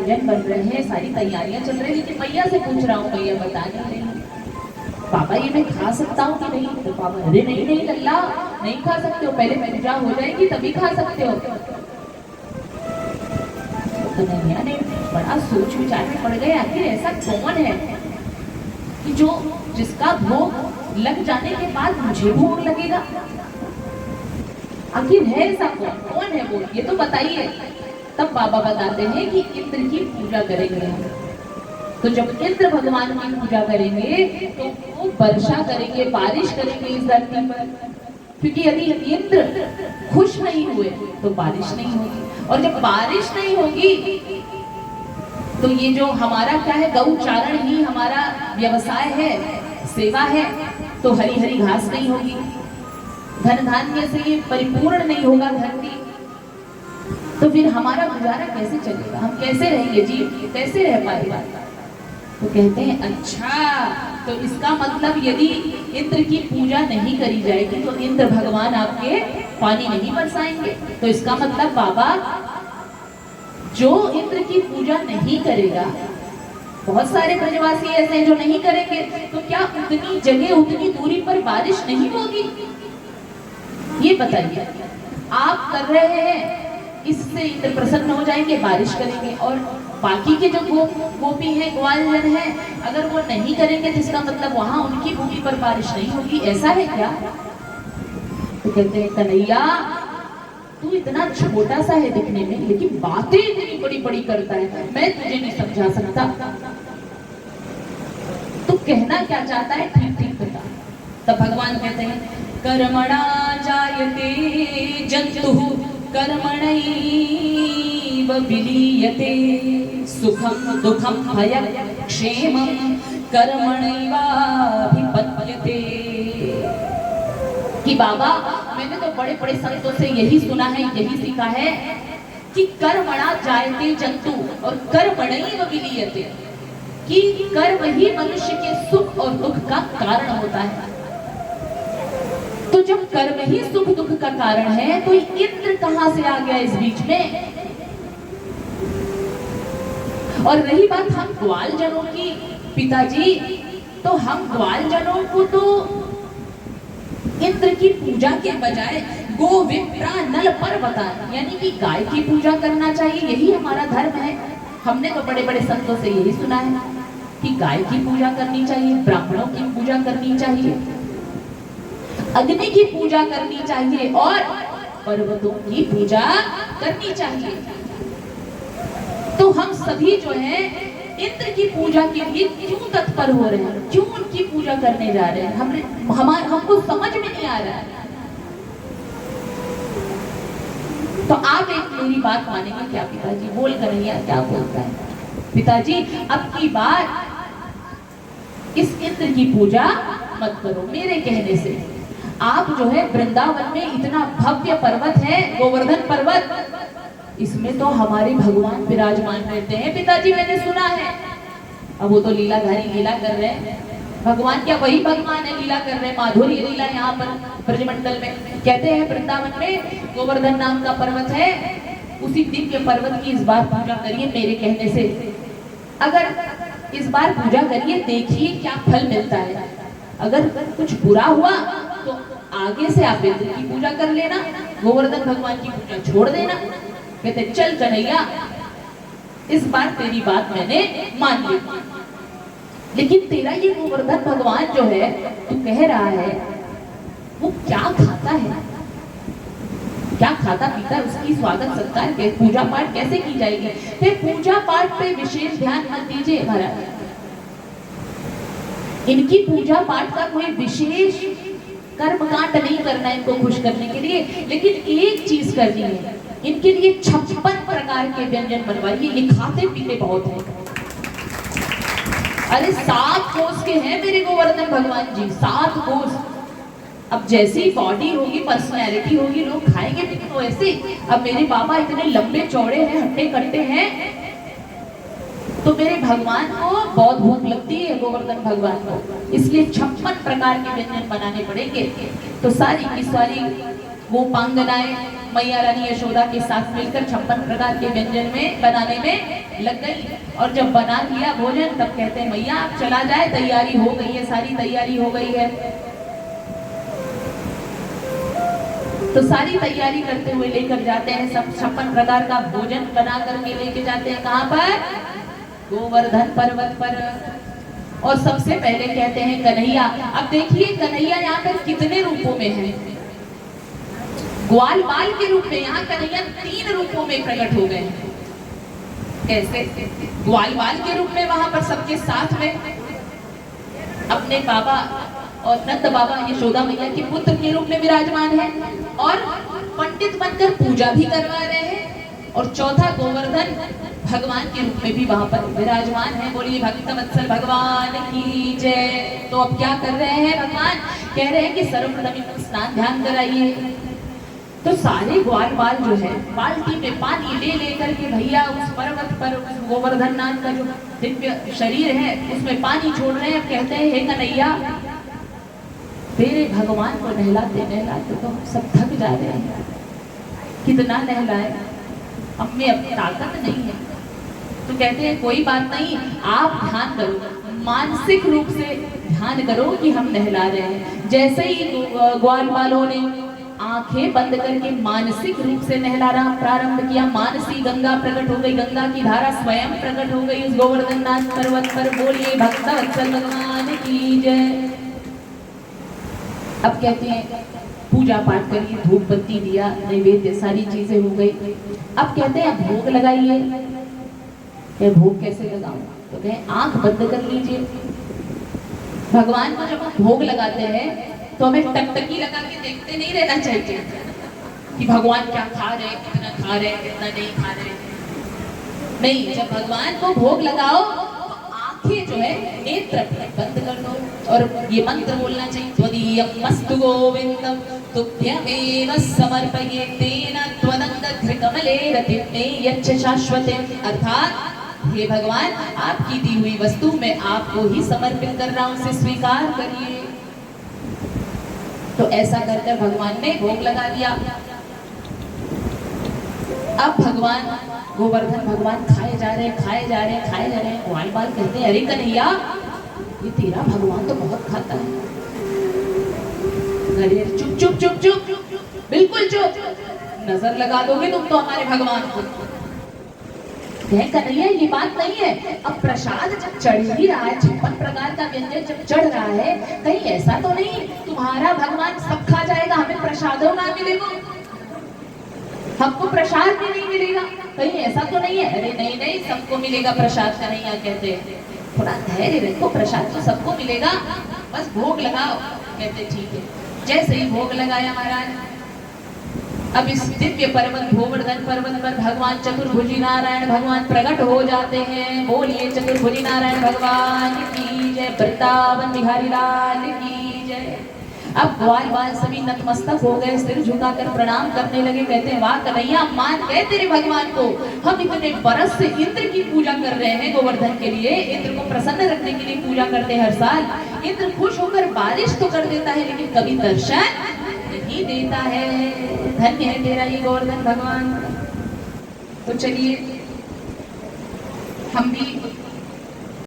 व्यंजन बन रहे हैं, सारी तैयारियां चल रही है, लेकिन मैया से पूछ रहा हूँ, मैया बता नहीं रही पापा ये मैं खा सकता हूँ कि नहीं। तो पापा अरे नहीं नहीं लल्ला नहीं खा सकते हो, पहले पूजा हो जाएगी तभी खा सकते हो। तो नैया ने बड़ा सोच विचार में पड़ गए, आखिर ऐसा कौन है कि जो जिसका भोग लग जाने के बाद मुझे भोग लगेगा। आखिर है ऐसा कौन है वो, ये तो बताइए। तब बाबा बताते हैं कि इंद्र की पूजा करेंगे हम। तो जब इंद्र भगवान की पूजा करेंगे तो वो वर्षा करेंगे, बारिश करेंगे इस धरती पर, क्योंकि यदि इंद्र खुश नहीं हुए तो बारिश नहीं होगी, और जब बारिश नहीं होगी तो ये जो हमारा क्या है, गौचारण ही हमारा व्यवसाय है, सेवा है, तो हरी हरी घास नहीं होगी, धन धान्य से ये परिपूर्ण नहीं होगा धरती, तो फिर हमारा गुजारा कैसे चलेगा, हम कैसे रहेंगे, जीव कैसे रह पाएगा। तो कहते हैं अच्छा, तो इसका मतलब यदि इंद्र की पूजा नहीं करी जाएगी तो इंद्र भगवान आपके पानी नहीं बरसाएंगे। तो इसका मतलब बाबा जो इंद्र की पूजा नहीं करेगा, बहुत सारे ब्रजवासी ऐसे हैं जो नहीं करेंगे, तो क्या उतनी जगह उतनी दूरी पर बारिश नहीं होगी? ये बताइए। आप कर रहे हैं, इससे इंद्र प्रसन्न हो जाएंगे, बारिश करेंगे, और बाकी के जो गोपी हैं, ग्वालजन हैं, अगर वो नहीं करेंगे तो इसका मतलब वहां उनकी भूमि पर बारिश नहीं होगी। ऐसा है क्या? तो कहते हैं कन्हैया तू इतना छोटा सा है दिखने में, लेकिन बातें इतनी बड़ी बड़ी करता है, मैं तुझे नहीं समझा सकता। तू कहना क्या चाहता है, ठीक ठीक बता। तब भगवान कहते हैं कर्मणा जायते जंतुः कर्मणैव विलीयते, सुखम दुखम भयं क्षेमं कर्मणैवाभिपद्यते। कि बाबा मैंने तो बड़े बड़े संतों से यही सुना है, यही सीखा है कि कर्मणा जायते जंतु और कर्मणैव विलीयते, कि कर्म ही मनुष्य के सुख और दुख का कारण होता है। तो जब कर्म ही सुख दुख का कारण है तो इंद्र कहां से आ गया इस बीच में? और रही बात हम ग्वालजनों की, पिताजी, तो हम ग्वालजनों को तो इंद्र की पूजा के बजाय गोविप्रा नल पर बताएं, यानी कि गाय की पूजा करना चाहिए, यही हमारा धर्म है। हमने तो बड़े बड़े संतों से यही सुना है कि गाय की पूजा करनी चाहिए, ब्राह्मणों की पूजा करनी चाहिए, अग्नि की पूजा करनी चाहिए और पर्वतों की पूजा करनी चाहिए। तो हम सभी जो है इंद्र की पूजा के लिए क्यों तत्पर हो रहे हैं, क्यों उनकी पूजा करने जा रहे हैं, हमको समझ में नहीं आ रहा है। तो आप एक मेरी बात मानेंगे क्या पिताजी? बोल कन्हैया क्या बोलता है? पिताजी अब की बार इस इंद्र की पूजा मत करो मेरे कहने से। आप जो है वृंदावन में इतना भव्य पर्वत है, गोवर्धन पर्वत, इसमें तो हमारे भगवान विराजमान रहते हैं पिताजी, मैंने सुना है। अब वो तो लीलाधारी लीला कर रहे हैं, भगवान क्या वही भगवान है, लीला कर रहे हैं, माधुर्य लीला यहाँ पर ब्रजमंडल में। कहते हैं वृंदावन में गोवर्धन नाम का पर्वत है, उसी दिव्य पर्वत की इस बार पूजा करिए मेरे कहने से। अगर इस बार पूजा करिए, देखिए क्या फल मिलता है। अगर कुछ बुरा हुआ तो आगे से आप इंद्र की पूजा कर लेना, गोवर्धन भगवान की पूजा छोड़ देना। कहते चल कन्हैया इस बार तेरी बात मैंने मान ली, लेकिन तेरा ये गोवर्धन भगवान जो है तू कह रहा है वो क्या खाता है, क्या खाता पीता है, उसकी स्वागत सत्कार के पूजा पाठ कैसे की जाएगी? फिर पूजा पाठ पे विशेष ध्यान मत दीजिए महाराज, इनकी पूजा पाठ का कोई विशेष कर्मकांड नहीं करना है इनको खुश करने के लिए, लेकिन एक चीज करनी है, इनके लिए 56 प्रकार के व्यंजन बनवाइए। ये खाते पीते बहुत हैं। अरे 7 कोस के हैं मेरे गोवर्धन भगवान जी, 7 कोस। अब जैसी बॉडी होगी, पर्सनैलिटी होगी, लोग खाएंगे भी तो ऐसे। अब मेरे बाबा इतने लंबे चौड़े हैं, हट्टे कट्टे हैं, तो मेरे भगवान को बहुत भूख लगती है, गोवर्धन भगवान को, इसलिए 56 प्रकार के व्यंजन बनाने पड़ेंगे। तो सारी की सारी गोपांगनाएं मैया रानी यशोदा के साथ मिलकर 56 प्रकार के व्यंजन में बनाने में लग गई। और जब बना लिया भोजन तब कहते हैं मैया आप चला जाए, तैयारी हो गई है, सारी तैयारी हो गई है। तो सारी तैयारी करते हुए लेकर जाते हैं, सब 56 प्रकार का भोजन बना करके लेके जाते हैं। कहाँ पर? गोवर्धन पर्वत पर। और सबसे पहले कहते हैं कन्हैया। अब देखिए कन्हैया यहाँ पर कितने रूपों में है। ग्वाल बाल के रूप में यहाँ कन्हैया 3 रूपों में प्रकट हो गए हैं। कैसे? ग्वाल बाल के रूप में वहां पर सबके साथ में अपने बाबा और नंद बाबा यशोदा मैया के पुत्र के रूप में विराजमान है, और पंडित बनकर पूजा भी करवा रहे हैं। और चौथा गोवर्धन भगवान के रूप में भी वहां पर विराजमान है। बोलिए भक्तवत्सल भगवान की जय। तो अब क्या कर रहे हैं भगवान? कह रहे हैं कि सर्वप्रथम स्नान ध्यान कराइए। तो सारे ग्वाल बाल जो है बाल्टी में पानी ले लेकर के भैया उस पर्वत पर, उस गोवर्धन नाथ का जो दिव्य शरीर है उसमें पानी छोड़ रहे हैं। कहते हैं हे कन्हैया तेरे भगवान को नहलाते नहलाते तो हम सब थक जा रहे हैं, कितना नहलाए, अब में अब ताकत नहीं है। तो कहते हैं कोई बात नहीं, आप ध्यान करो, मानसिक रूप से ध्यान करो कि हम नहला रहे हैं। जैसे ही ग्वाल बालों ने आंखें बंद करके मानसिक रूप से नहलाना प्रारंभ किया, मानसी गंगा प्रकट हो गई, गंगा की धारा स्वयं प्रकट हो गई उस गोवर्धन नाथ पर्वत पर। बोलिए भक्तवत्सल भगवान की जय। अब कहते हैं पूजा पाठ करिए, धूप बत्ती दिया, नैवेद्य सारी चीजें हो गई। अब कहते हैं भोग लगाइए। भोग कैसे लगाऊं? तो कहें आंख बंद कर लीजिए। भगवान को जब हम भोग लगाते हैं तो हमें टकटकी लगा के देखते नहीं रहना चाहिए कि भगवान क्या खा रहे, कितना खा रहे, कितना नहीं खा रहे। नहीं, जब भगवान को भोग लगाओ तो आंखें जो है नेत्र बंद कर दो और ये मंत्र बोलना चाहिए, त्वदीयमस्तु गोविंदम तुभ्यमेव समर्पयेतेन त्वदङ्घ्रिकमले रतिर्मे यच्च शाश्वते। अर्थात हे भगवान आपकी दी हुई वस्तु मैं आपको ही समर्पित कर रहा हूं, उसे स्वीकार करिए। तो ऐसा कर भगवान ने भोग लगा दिया। अब भगवान गोवर्धन भगवान खाए जा रहे, खाए जा रहे, खाए जा रहे हैं। ग्वाल बाल कहते हैं अरे कन्हैया ये तेरा भगवान तो बहुत खाता है। अरे चुप चुप चुप चुप, बिल्कुल चुप, नजर लगा दोगे तुम तो हमारे भगवान को। कन्हैया ये बात नहीं है, अब प्रसाद जब चढ़ ही रहा है, 56 प्रकार का व्यंजन जब चढ़ रहा है, कहीं ऐसा तो नहीं तुम्हारा भगवान सब खा जाएगा, हमें प्रसादों ना मिलेगा, हमको प्रसाद भी नहीं मिलेगा, कहीं ऐसा तो नहीं है? अरे नहीं नहीं, सबको मिलेगा प्रसाद। कन्हैया कहते हैं थोड़ा धैर्य रखो, प्रसाद तो सबको मिलेगा, बस भोग लगाओ। कहते ठीक है। जैसे ही भोग लगाया महाराज, अब इस दिव्य पर्वत गोवर्धन पर्वत पर भगवान चतुर्भुजी नारायण भगवान प्रकट हो जाते हैं। बोलिए चतुर्भुजी नारायण भगवान की जय, वृंदावन बिहारी लाल की जय। अब ग्वाल बाल सभी नतमस्तक हो गए, सिर झुकाकर प्रणाम करने लगे। कहते हैं वाह कन्हैया, मान गए तेरे भगवान को, हम इतने बरस से इंद्र की पूजा कर रहे हैं गोवर्धन के लिए, इंद्र को प्रसन्न रखने के लिए पूजा करते हैं हर साल। इंद्र खुश होकर बारिश तो कर देता है लेकिन कभी दर्शन नहीं देता है। धन्य है तेरा ये गोवर्धन भगवान। तो चलिए हम भी